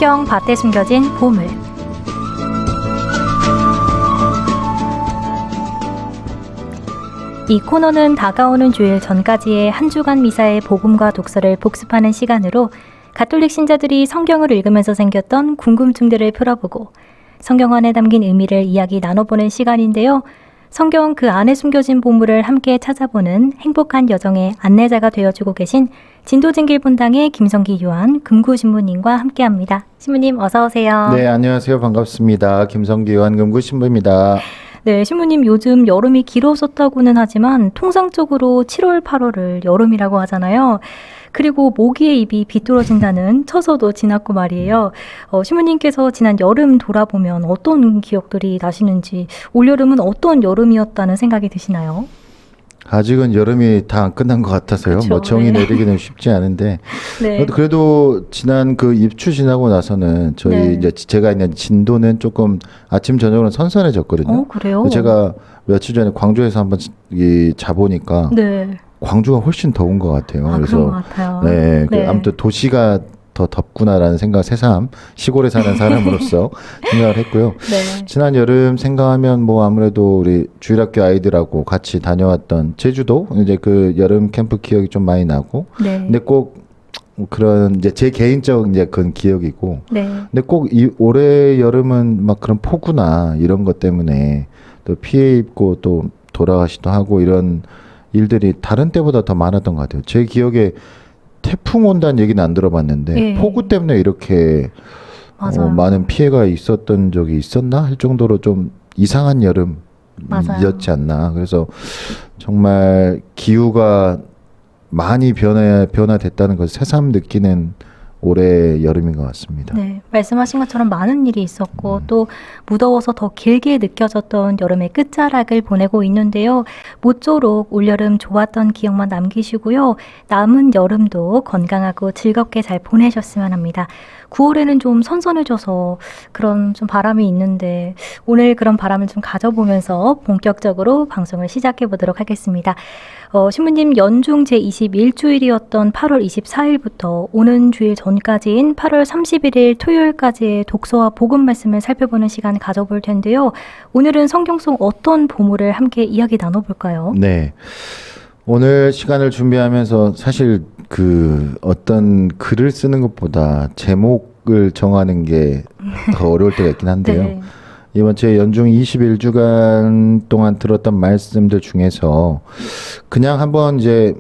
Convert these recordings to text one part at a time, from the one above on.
성경 밭에 숨겨진 보물. 이 코너는 다가오는 주일 전까지의 한 주간 미사의 복음과 독서를 복습하는 시간으로 가톨릭 신자들이 성경을 읽으면서 생겼던 궁금증들을 풀어보고 성경 안에 담긴 의미를 이야기 나눠보는 시간인데요. 성경 그 안에 숨겨진 보물을 함께 찾아보는 행복한 여정의 안내자가 되어주고 계신 진도진길 본당의 김성기 요한 금구신부님과 함께합니다. 신부님 어서 오세요. 네, 안녕하세요. 반갑습니다. 김성기 요한 금구신부입니다. 네, 신부님 요즘 여름이 길어졌다고는 하지만 통상적으로 7월, 8월을 여름이라고 하잖아요. 그리고 모기의 입이 비뚤어진다는 처서도 지났고 말이에요. 신부님께서 지난 여름 돌아보면 어떤 기억들이 나시는지, 올여름은 어떤 여름이었다는 생각이 드시나요? 아직은 여름이 다 안 끝난 것 같아서요. 그쵸, 뭐 정의 네. 내리기는 쉽지 않은데. 네. 그래도 지난 그 입추 지나고 나서는 저희 네. 이제 제가 있는 진도는 조금 아침 저녁으로 선선해졌거든요. 그래요? 제가 며칠 전에 광주에서 한번 자보니까 네. 광주가 훨씬 더운 것 같아요. 그런 그래서 것 같아요. 네, 네. 아무튼 도시가 더 덥구나라는 생각, 새삼 시골에 사는 사람으로서 생각을 했고요. 네. 지난 여름 생각하면 뭐 아무래도 우리 주일학교 아이들하고 같이 다녀왔던 제주도 이제 그 여름 캠프 기억이 좀 많이 나고, 네. 근데 꼭 그런 이제 제 개인적 이제 그런 기억이고, 네. 근데 꼭 이 올해 여름은 막 그런 폭우나 이런 것 때문에 또 피해 입고 또 돌아가시도 하고 이런 일들이 다른 때보다 더 많았던 것 같아요. 제 기억에 태풍 온다는 얘기는 안 들어봤는데 예. 폭우 때문에 이렇게 맞아요. 많은 피해가 있었던 적이 있었나 할 정도로 좀 이상한 맞아요. 여름이었지 않나. 그래서 정말 기후가 많이 변화됐다는 것을 새삼 느끼는 올해 여름인 것 같습니다. 네, 말씀하신 것처럼 많은 일이 있었고 또 무더워서 더 길게 느껴졌던 여름의 끝자락을 보내고 있는데요. 모쪼록 올여름 좋았던 기억만 남기시고요. 남은 여름도 건강하고 즐겁게 잘 보내셨으면 합니다. 9월에는 좀 선선해져서 그런 좀 바람이 있는데 오늘 그런 바람을 좀 가져보면서 본격적으로 방송을 시작해 보도록 하겠습니다. 신부님 연중 제21주일이었던 8월 24일부터 오는 주일 전까지인 8월 31일 토요일까지의 독서와 복음 말씀을 살펴보는 시간 가져볼 텐데요. 오늘은 성경 속 어떤 보물을 함께 이야기 나눠볼까요? 네. 오늘 시간을 준비하면서 사실 그 어떤 글을 쓰는 것보다 제목을 정하는 게 더 어려울 때가 있긴 한데요. 네. 이번 제 연중 21주간 동안 들었던 말씀들 중에서 그냥 한번 이제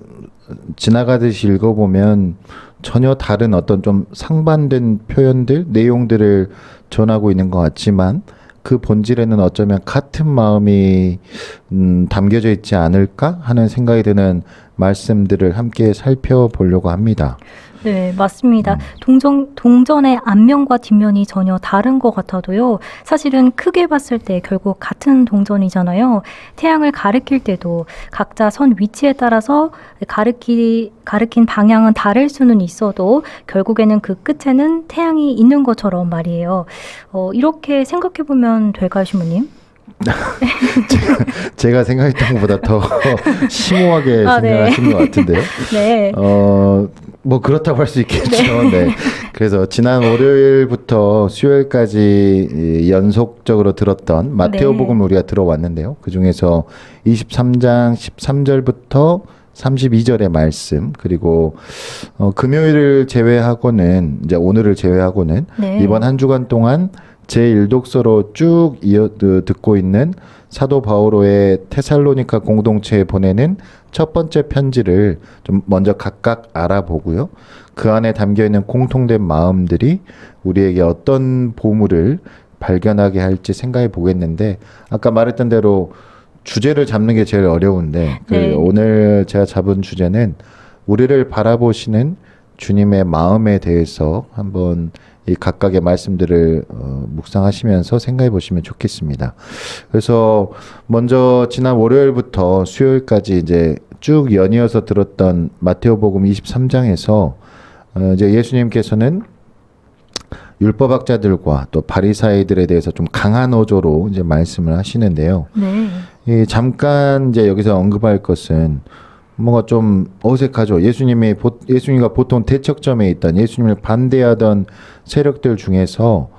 지나가듯이 읽어보면 전혀 다른 어떤 좀 상반된 표현들, 내용들을 전하고 있는 것 같지만 그 본질에는 어쩌면 같은 마음이 담겨져 있지 않을까 하는 생각이 드는 말씀들을 함께 살펴보려고 합니다. 네, 맞습니다. 동전의 앞면과 뒷면이 전혀 다른 것 같아도요. 사실은 크게 봤을 때 결국 같은 동전이잖아요. 태양을 가리킬 때도 각자 선 위치에 따라서 가리킨 방향은 다를 수는 있어도 결국에는 그 끝에는 태양이 있는 것처럼 말이에요. 이렇게 생각해보면 될까요, 신부님? 제가 생각했던 것보다 더 심오하게 생각하신 것 같은데요. 네. 뭐 그렇다고 할 수 있겠죠. 네. 그래서 지난 월요일부터 수요일까지 연속적으로 들었던 마테오복음을 우리가 들어왔는데요. 그 중에서 23장 13절부터 32절의 말씀, 그리고 금요일을 제외하고는 이제 오늘을 제외하고는 네. 이번 한 주간 동안 제1독서로 쭉 듣고 있는 사도 바오로의 테살로니가 공동체에 보내는 첫 번째 편지를 좀 먼저 각각 알아보고요. 그 안에 담겨있는 공통된 마음들이 우리에게 어떤 보물을 발견하게 할지 생각해 보겠는데, 아까 말했던 대로 주제를 잡는 게 제일 어려운데 네. 오늘 제가 잡은 주제는 우리를 바라보시는 주님의 마음에 대해서 한번 이 각각의 말씀들을 묵상하시면서 생각해 보시면 좋겠습니다. 그래서 먼저 지난 월요일부터 수요일까지 이제 쭉 연이어서 들었던 마테오복음 23장에서 이제 예수님께서는 율법학자들과 또 바리사이들에 대해서 좀 강한 어조로 이제 말씀을 하시는데요. 네. 잠깐 이제 여기서 언급할 것은 뭔가 좀 어색하죠. 예수님과 보통 대척점에 있던 예수님을 반대하던 세력들 중에서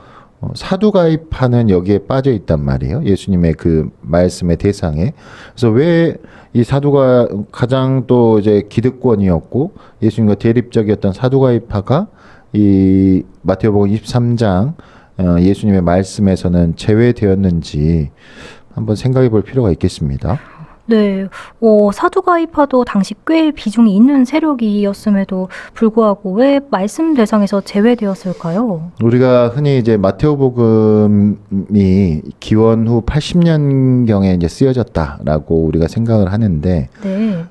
사두가입파는 여기에 빠져 있단 말이에요. 예수님의 그 말씀의 대상에. 그래서 왜 이 사두가 가장 또 이제 기득권이었고 예수님과 대립적이었던 사두가입파가 이 마태복음 23장 예수님의 말씀에서는 제외되었는지 한번 생각해 볼 필요가 있겠습니다. 네, 사두가이파도 당시 꽤 비중이 있는 세력이었음에도 불구하고 왜 말씀 대상에서 제외되었을까요? 우리가 흔히 이제 마테오복음이 기원 후 80년경에 이제 쓰여졌다라고 우리가 생각을 하는데, 네,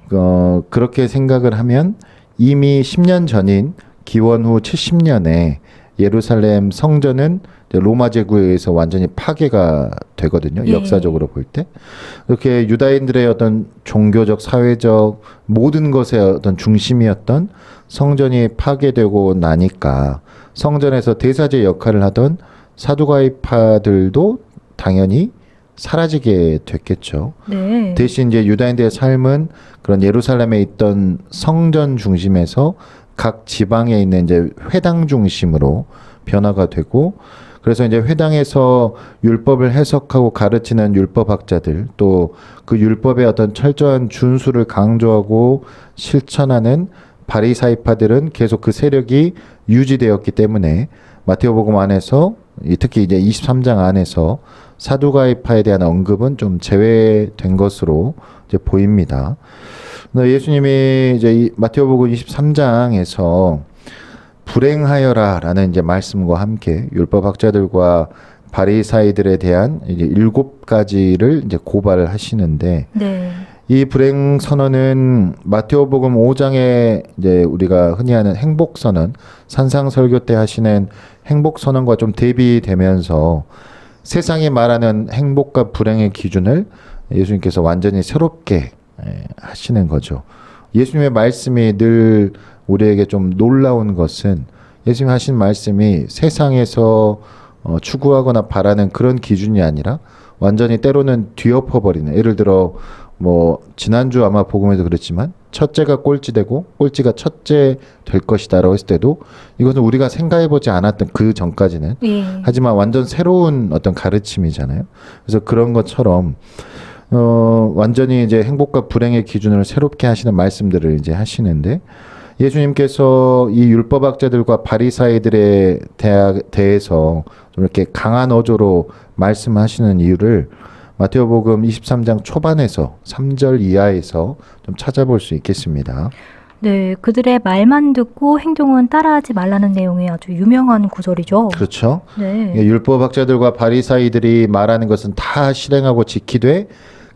그렇게 생각을 하면 이미 10년 전인 기원 후 70년에 예루살렘 성전은 로마 제국에 의해서 완전히 파괴가 되거든요. 예. 역사적으로 볼 때. 이렇게 유다인들의 어떤 종교적, 사회적 모든 것의 어떤 중심이었던 성전이 파괴되고 나니까 성전에서 대사제 역할을 하던 사두가이파들도 당연히 사라지게 됐겠죠. 네, 대신 이제 유다인들의 삶은 그런 예루살렘에 있던 성전 중심에서 각 지방에 있는 이제 회당 중심으로 변화가 되고, 그래서 이제 회당에서 율법을 해석하고 가르치는 율법학자들, 또 그 율법의 어떤 철저한 준수를 강조하고 실천하는 바리사이파들은 계속 그 세력이 유지되었기 때문에 마테오복음 안에서 특히 이제 23장 안에서 사두가이파에 대한 언급은 좀 제외된 것으로 이제 보입니다. 예수님이 이제 이 마테오복음 23장에서 불행하여라라는 이제 말씀과 함께 율법학자들과 바리사이들에 대한 이제 7가지를 이제 고발을 하시는데, 네, 이 불행 선언은 마테오복음 5장에 이제 우리가 흔히 하는 행복 선언, 산상설교 때 하시는 행복 선언과 좀 대비되면서 세상이 말하는 행복과 불행의 기준을 예수님께서 완전히 새롭게 하시는 거죠. 예수님의 말씀이 늘 우리에게 좀 놀라운 것은 예수님 하신 말씀이 세상에서 추구하거나 바라는 그런 기준이 아니라 완전히 때로는 뒤엎어버리는, 예를 들어 뭐 지난주 아마 복음에도 그랬지만 첫째가 꼴찌되고 꼴찌가 첫째 될 것이다라고 했을 때도 이것은 우리가 생각해보지 않았던 그 전까지는 예, 하지만 완전 새로운 어떤 가르침이잖아요. 그래서 그런 것처럼 완전히 이제 행복과 불행의 기준을 새롭게 하시는 말씀들을 이제 하시는데, 예수님께서 이 율법학자들과 바리사이들에 대해서 좀 이렇게 강한 어조로 말씀하시는 이유를 마테오복음 23장 초반에서 3절 이하에서 좀 찾아볼 수 있겠습니다. 네, 그들의 말만 듣고 행동은 따라하지 말라는 내용의 아주 유명한 구절이죠. 그렇죠? 네, 율법학자들과 바리사이들이 말하는 것은 다 실행하고 지키되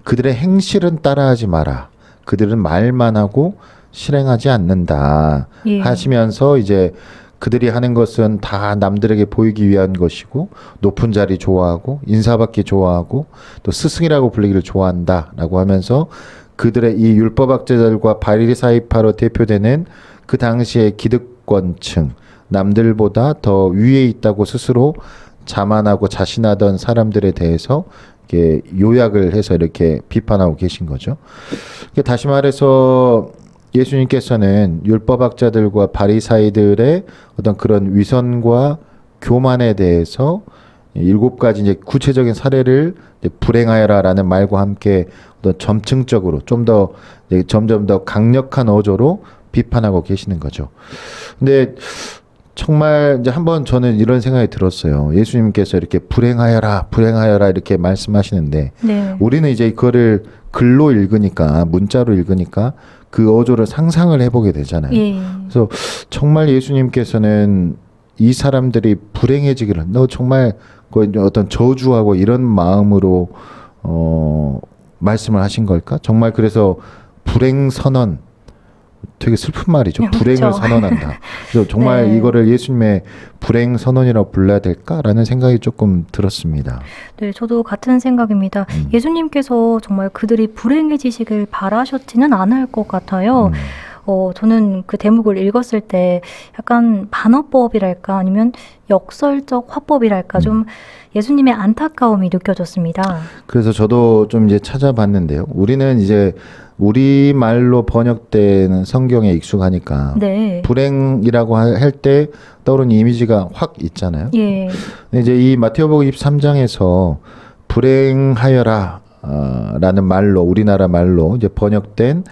그들의 행실은 따라하지 마라. 그들은 말만 하고 실행하지 않는다. 예. 하시면서 이제 그들이 하는 것은 다 남들에게 보이기 위한 것이고 높은 자리 좋아하고 인사받기 좋아하고 또 스승이라고 불리기를 좋아한다라고 하면서 그들의 이 율법학자들과 바리사이파로 대표되는 그 당시의 기득권층, 남들보다 더 위에 있다고 스스로 자만하고 자신하던 사람들에 대해서 이렇게 요약을 해서 이렇게 비판하고 계신 거죠. 다시 말해서 예수님께서는 율법학자들과 바리사이들의 어떤 그런 위선과 교만에 대해서 7가지 이제 구체적인 사례를 이제 불행하여라라는 말과 함께 어떤 점층적으로 좀 더 점점 더 강력한 어조로 비판하고 계시는 거죠. 근데 정말 이제 한번 저는 이런 생각이 들었어요. 예수님께서 이렇게 불행하여라, 불행하여라 이렇게 말씀하시는데 네, 우리는 이제 그거를 글로 읽으니까, 문자로 읽으니까 그 어조를 상상을 해보게 되잖아요. 예, 그래서 정말 예수님께서는 이 사람들이 불행해지기를, 너 정말 그 어떤 저주하고 이런 마음으로 말씀을 하신 걸까? 정말 그래서 불행 선언, 되게 슬픈 말이죠. 그렇죠. 불행을 선언한다. 그래서 정말 네. 이거를 예수님의 불행 선언이라고 불러야 될까라는 생각이 조금 들었습니다. 네, 저도 같은 생각입니다. 예수님께서 정말 그들이 불행해지시길 바라셨지는 않을 것 같아요. 저는 그 대목을 읽었을 때 약간 반어법이랄까 아니면 역설적 화법이랄까 좀 예수님의 안타까움이 느껴졌습니다. 그래서 저도 좀 이제 찾아봤는데요. 우리는 이제 우리말로 번역된 성경에 익숙하니까 네. 불행이라고 할 때 떠오르는 이미지가 확 있잖아요. 예. 근데 이제 이 마태복음 23장에서 불행하여라 라는 말로 우리나라 말로 이제 번역된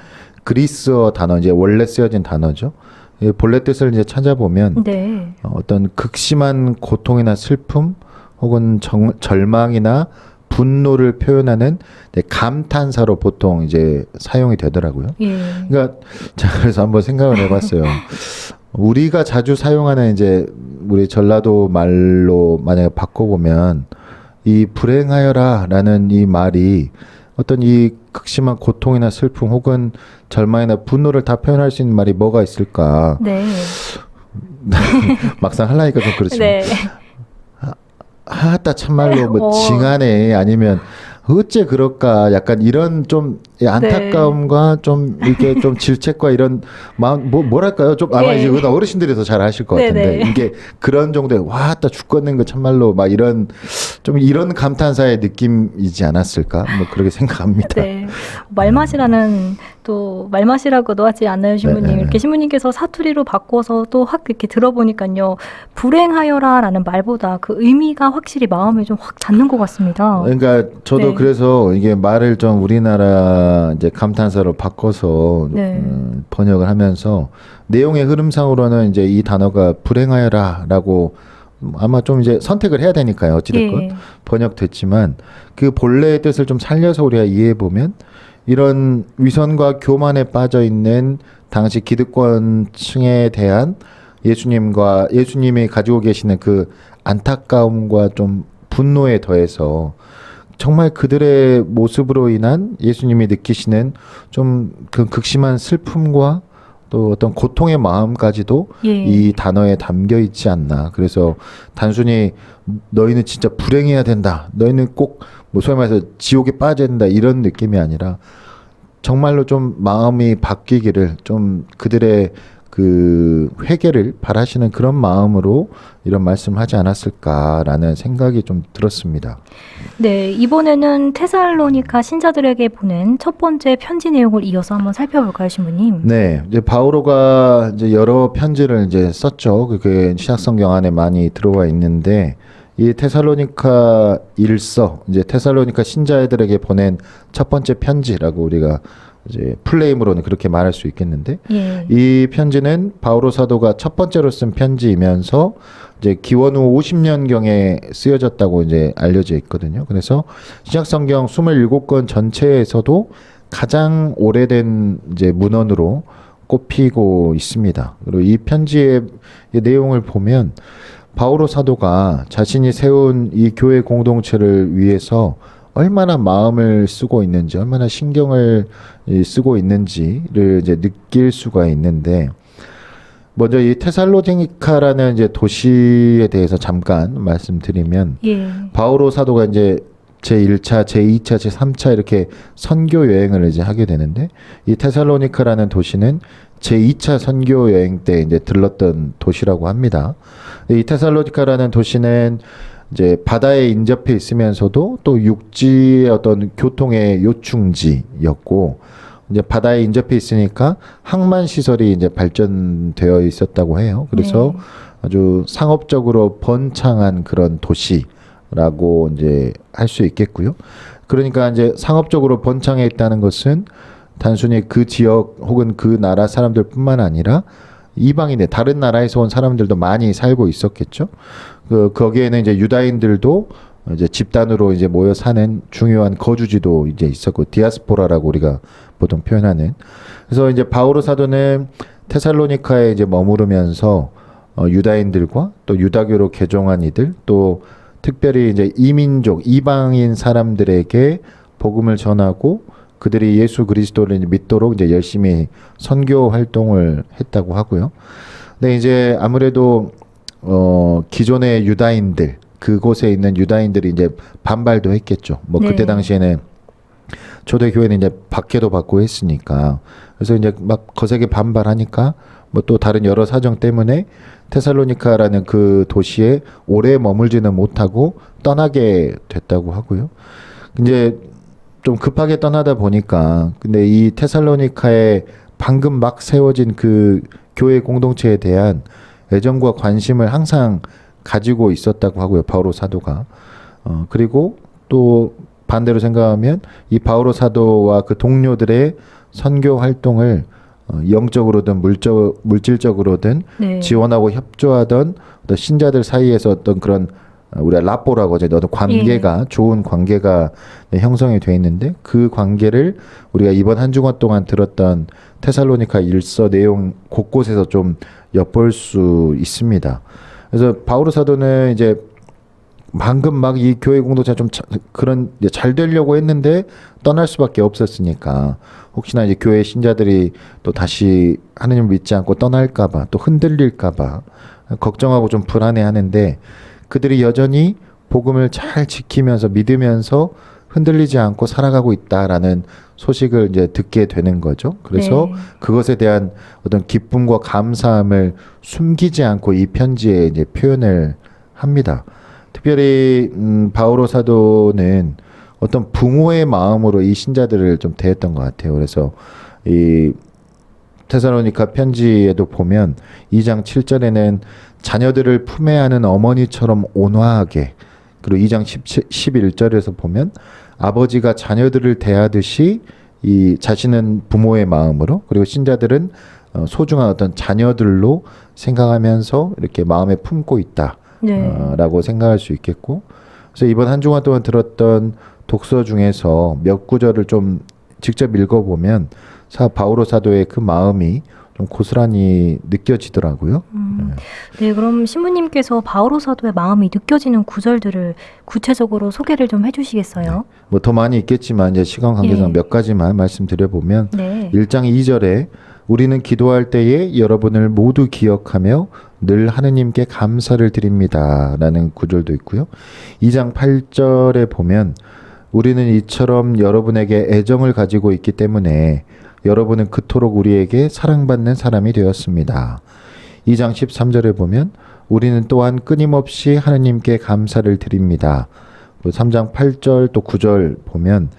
그리스어 단어 이제 원래 쓰여진 단어죠. 이 본래 뜻을 이제 찾아보면 네. 어떤 극심한 고통이나 슬픔 혹은 절망이나 분노를 표현하는 감탄사로 보통 이제 사용이 되더라고요. 예. 그러니까 자 그래서 한번 생각을 해봤어요. 우리가 자주 사용하는 이제 우리 전라도 말로 만약에 바꿔보면 이 불행하여라라는 이 말이 어떤 이 극심한 고통이나 슬픔 혹은 절망이나 분노를 다 표현할 수 있는 말이 뭐가 있을까? 네. 막상 하려니까 좀 그렇지만 네. 하다 참말로 뭐 징하네 아니면 어째 그럴까 약간 이런 좀 안타까움과 좀 이렇게 좀 질책과 이런 마음 뭐랄까요 좀 아마 네. 이제 어르신들이 더 잘 아실 것 같은데 네네. 이게 그런 정도의 와따 죽겠는 거 참말로 막 이런 좀 이런 감탄사의 느낌이지 않았을까 뭐 그렇게 생각합니다. 네. 말맛이라는 또 말맛이라고도 하지 않나요, 신부님? 네. 이렇게 신부님께서 사투리로 바꿔서 또 확 이렇게 들어보니까요. 불행하여라라는 말보다 그 의미가 확실히 마음에 좀 확 닿는 것 같습니다. 그러니까 저도 네. 그래서 이게 말을 좀 우리나라 이제 감탄사로 바꿔서 네. 번역을 하면서 내용의 흐름상으로는 이제 이 단어가 불행하여라라고 아마 좀 이제 선택을 해야 되니까요. 어찌됐건 예. 번역됐지만 그 본래의 뜻을 좀 살려서 우리가 이해해 보면 이런 위선과 교만에 빠져 있는 당시 기득권층에 대한 예수님이 가지고 계시는 그 안타까움과 좀 분노에 더해서 정말 그들의 모습으로 인한 예수님이 느끼시는 좀 그 극심한 슬픔과 또 어떤 고통의 마음까지도 예. 이 단어에 담겨 있지 않나. 그래서 단순히 너희는 진짜 불행해야 된다. 너희는 꼭 뭐 소위 말해서 지옥에 빠져야 된다. 이런 느낌이 아니라 정말로 좀 마음이 바뀌기를 좀 그들의 그 회개를 바라시는 그런 마음으로 이런 말씀을 하지 않았을까라는 생각이 좀 들었습니다. 네, 이번에는 테살로니가 신자들에게 보낸 첫 번째 편지 내용을 이어서 한번 살펴볼까요, 신부님? 네, 이제 바오로가 이제 여러 편지를 이제 썼죠. 그게 신약성경 안에 많이 들어와 있는데 이 테살로니가 일서 이제 테살로니가 신자애들에게 보낸 첫 번째 편지라고 우리가 이제 플레임으로는 그렇게 말할 수 있겠는데 예. 이 편지는 바오로 사도가 첫 번째로 쓴 편지이면서 이제 기원 후 50년경에 쓰여졌다고 이제 알려져 있거든요. 그래서 신약성경 27권 전체에서도 가장 오래된 이제 문헌으로 꼽히고 있습니다. 그리고 이 편지의 내용을 보면 바오로 사도가 자신이 세운 이 교회 공동체를 위해서 얼마나 마음을 쓰고 있는지, 얼마나 신경을 쓰고 있는지를 이제 느낄 수가 있는데, 먼저 이 테살로니카라는 이제 도시에 대해서 잠깐 말씀드리면, 예. 바오로 사도가 이제 제1차, 제2차, 제3차 이렇게 선교 여행을 이제 하게 되는데, 이 테살로니카라는 도시는 제2차 선교 여행 때 이제 들렀던 도시라고 합니다. 이 테살로니카라는 도시는 이제 바다에 인접해 있으면서도 또 육지의 어떤 교통의 요충지였고 이제 바다에 인접해 있으니까 항만 시설이 이제 발전되어 있었다고 해요. 그래서 네. 아주 상업적으로 번창한 그런 도시라고 이제 할 수 있겠고요. 그러니까 이제 상업적으로 번창해 있다는 것은 단순히 그 지역 혹은 그 나라 사람들뿐만 아니라 이방인의 다른 나라에서 온 사람들도 많이 살고 있었겠죠. 거기에는 이제 유다인들도 이제 집단으로 이제 모여 사는 중요한 거주지도 이제 있었고 디아스포라라고 우리가 보통 표현하는. 그래서 이제 바오로 사도는 테살로니카에 이제 머무르면서 유다인들과 또 유다교로 개종한 이들 또 특별히 이제 이민족 이방인 사람들에게 복음을 전하고 그들이 예수 그리스도를 믿도록 이제 열심히 선교 활동을 했다고 하고요. 근데 이제 아무래도 기존의 유다인들 그곳에 있는 유다인들이 이제 반발도 했겠죠. 뭐 네. 그때 당시에는 초대교회는 이제 박해도 받고 했으니까 그래서 이제 막 거세게 반발하니까 뭐 또 다른 여러 사정 때문에 테살로니카라는 그 도시에 오래 머물지는 못하고 떠나게 됐다고 하고요. 이제 좀 급하게 떠나다 보니까 근데 이 테살로니카에 방금 막 세워진 그 교회 공동체에 대한 애정과 관심을 항상 가지고 있었다고 하고요. 바오로 사도가. 그리고 또 반대로 생각하면 이 바오로 사도와 그 동료들의 선교 활동을 영적으로든 물질적으로든 네. 지원하고 협조하던 어떤 신자들 사이에서 어떤 그런 우리가 라뽀라고 하죠. 어떤 관계가 좋은 관계가 형성이 돼 있는데 그 관계를 우리가 이번 한 주간 동안 들었던 테살로니카 일서 내용 곳곳에서 좀 엿볼 수 있습니다. 그래서 바오로 사도는 이제 방금 막 이 교회 공동체가 좀 그런 잘 되려고 했는데 떠날 수밖에 없었으니까 혹시나 이제 교회 신자들이 또 다시 하느님을 믿지 않고 떠날까봐 또 흔들릴까봐 걱정하고 좀 불안해하는데 그들이 여전히 복음을 잘 지키면서 믿으면서 흔들리지 않고 살아가고 있다라는 소식을 이제 듣게 되는 거죠. 그래서 네. 그것에 대한 어떤 기쁨과 감사함을 숨기지 않고 이 편지에 이제 표현을 합니다. 특별히 바오로 사도는 어떤 부모의 마음으로 이 신자들을 좀 대했던 것 같아요. 그래서 이 테살로니카 편지에도 보면 2장 7절에는 자녀들을 품에 안은 어머니처럼 온화하게, 그리고 2장 11절에서 보면 아버지가 자녀들을 대하듯이 이 자신은 부모의 마음으로, 그리고 신자들은 소중한 어떤 자녀들로 생각하면서 이렇게 마음에 품고 있다. 네. 라고 생각할 수 있겠고, 그래서 이번 한 주간 동안 들었던 독서 중에서 몇 구절을 좀 직접 읽어보면 바오로 사도의 그 마음이 좀 고스란히 느껴지더라고요. 네, 그럼 신부님께서 바오로 사도의 마음이 느껴지는 구절들을 구체적으로 소개를 좀 해주시겠어요? 뭐 더 많이 있겠지만 이제 시간 관계상 예. 몇 가지만 말씀드려보면 네. 1장 2절에 우리는 기도할 때에 여러분을 모두 기억하며 늘 하느님께 감사를 드립니다 라는 구절도 있고요. 2장 8절에 보면 우리는 이처럼 여러분에게 애정을 가지고 있기 때문에 여러분은 그토록 우리에게 사랑받는 사람이 되었습니다. 2장 13절에 보면 우리는 또한 끊임없이 하느님께 감사를 드립니다. 3장 8절 또 9절 보면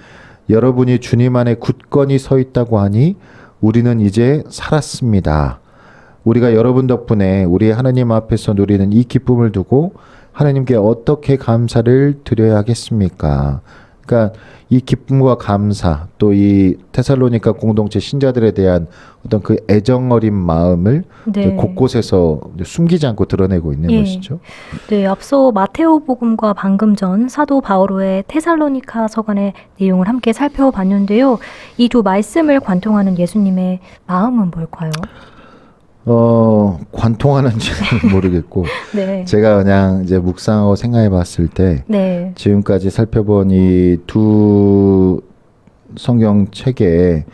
여러분이 주님 안에 굳건히 서 있다고 하니 우리는 이제 살았습니다. 우리가 여러분 덕분에 우리 하나님 앞에서 누리는 이 기쁨을 두고 하나님께 어떻게 감사를 드려야 하겠습니까? 그러니까 이 기쁨과 감사, 또 이 테살로니카 공동체 신자들에 대한 어떤 그 애정 어린 마음을 네. 곳곳에서 숨기지 않고 드러내고 있는 예. 것이죠. 네, 앞서 마테오복음과 방금 전 사도 바오로의 테살로니카 서간의 내용을 함께 살펴봤는데요. 이 두 말씀을 관통하는 예수님의 마음은 뭘까요? 관통하는지는 모르겠고 네. 제가 그냥 이제 묵상하고 생각해 봤을 때 네. 지금까지 살펴본 이 두 성경 책의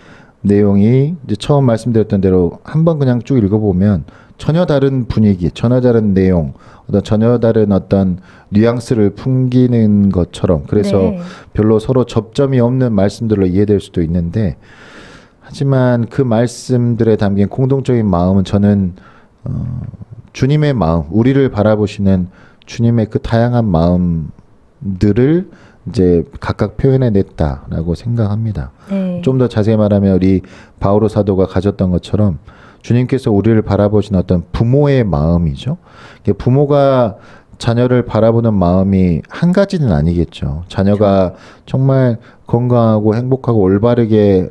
내용이 이제 처음 말씀드렸던 대로 한번 그냥 쭉 읽어보면 전혀 다른 분위기, 전혀 다른 내용, 전혀 다른 어떤 뉘앙스를 풍기는 것처럼, 그래서 네. 별로 서로 접점이 없는 말씀들로 이해될 수도 있는데, 하지만 그 말씀들에 담긴 공동적인 마음은 저는 주님의 마음, 우리를 바라보시는 주님의 그 다양한 마음들을 이제 각각 표현해냈다라고 생각합니다. 네. 좀 더 자세히 말하면 우리 바오로 사도가 가졌던 것처럼 주님께서 우리를 바라보시는 어떤 부모의 마음이죠. 부모가 자녀를 바라보는 마음이 한 가지는 아니겠죠. 자녀가 정말 건강하고 행복하고 올바르게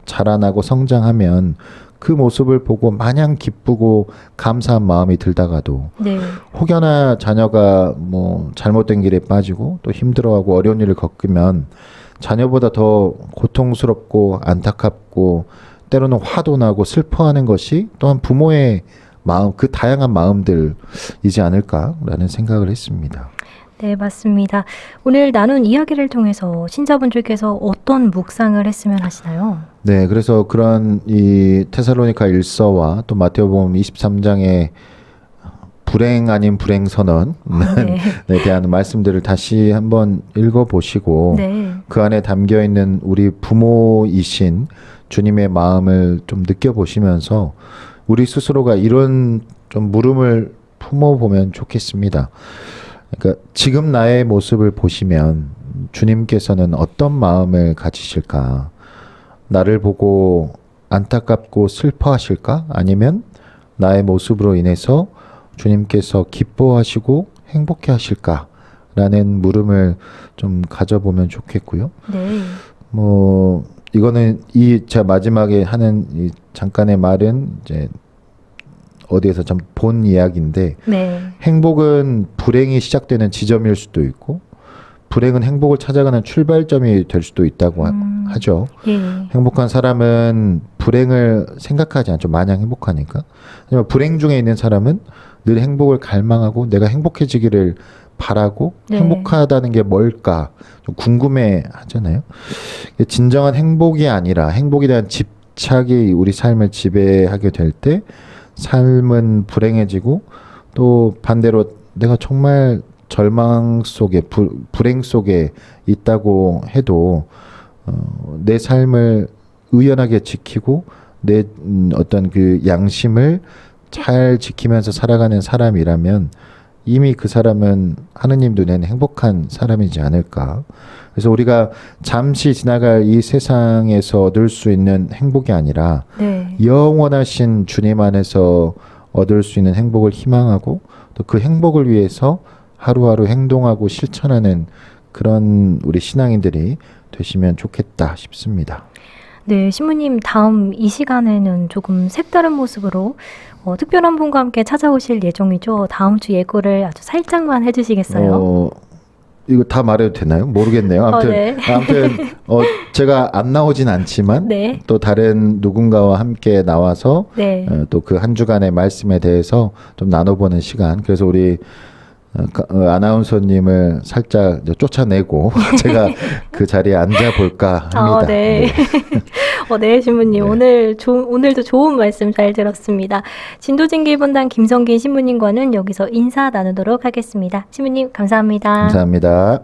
자라나고 성장하면 그 모습을 보고 마냥 기쁘고 감사한 마음이 들다가도 네. 혹여나 자녀가 뭐 잘못된 길에 빠지고 또 힘들어하고 어려운 일을 겪으면 자녀보다 더 고통스럽고 안타깝고 때로는 화도 나고 슬퍼하는 것이 또한 부모의 마음, 그 다양한 마음들이지 않을까라는 생각을 했습니다. 네, 맞습니다. 오늘 나눈 이야기를 통해서 신자분들께서 어떤 묵상을 했으면 하시나요? 네, 그래서 그런 이 테살로니카 일서와 또 마테오복음 23장의 불행 아닌 불행 선언에 네. 대한 말씀들을 다시 한번 읽어보시고 네. 그 안에 담겨 있는 우리 부모이신 주님의 마음을 좀 느껴보시면서 우리 스스로가 이런 좀 물음을 품어보면 좋겠습니다. 그러니까 지금 나의 모습을 보시면 주님께서는 어떤 마음을 가지실까? 나를 보고 안타깝고 슬퍼하실까? 아니면 나의 모습으로 인해서 주님께서 기뻐하시고 행복해 하실까? 라는 물음을 좀 가져보면 좋겠고요. 네. 뭐 이거는 제가 마지막에 하는 이 잠깐의 말은 이제 어디에서 좀 본 이야기인데 네. 행복은 불행이 시작되는 지점일 수도 있고 불행은 행복을 찾아가는 출발점이 될 수도 있다고 하죠. 예. 행복한 사람은 불행을 생각하지 않죠. 마냥 행복하니까. 하지만 불행 중에 있는 사람은 늘 행복을 갈망하고 내가 행복해지기를 바라고 네. 행복하다는 게 뭘까 좀 궁금해 하잖아요. 진정한 행복이 아니라 행복에 대한 집착이 우리 삶을 지배하게 될 때 삶은 불행해지고 또 반대로 내가 정말 절망 속에 불행 속에 있다고 해도 내 삶을 의연하게 지키고 내 어떤 그 양심을 잘 지키면서 살아가는 사람이라면 이미 그 사람은 하느님 눈에는 행복한 사람이지 않을까. 그래서 우리가 잠시 지나갈 이 세상에서 얻을 수 있는 행복이 아니라 네. 영원하신 주님 안에서 얻을 수 있는 행복을 희망하고 또 그 행복을 위해서 하루하루 행동하고 실천하는 그런 우리 신앙인들이 되시면 좋겠다 싶습니다. 네, 신부님 다음 이 시간에는 조금 색다른 모습으로 특별한 분과 함께 찾아오실 예정이죠. 다음 주 예고를 아주 살짝만 해주시겠어요? 이거 다 말해도 되나요? 모르겠네요. 아무튼, 네. 제가 안 나오진 않지만 네. 또 다른 누군가와 함께 나와서 네. 또 그 한 주간의 말씀에 대해서 좀 나눠보는 시간. 그래서 우리 아나운서님을 살짝 이제 쫓아내고 제가 그 자리에 앉아볼까 합니다. 네. 네, 신부님. 네. 오늘도 좋은 말씀 잘 들었습니다. 진도진길 본당 김성긴 신부님과는 여기서 인사 나누도록 하겠습니다. 신부님, 감사합니다. 감사합니다.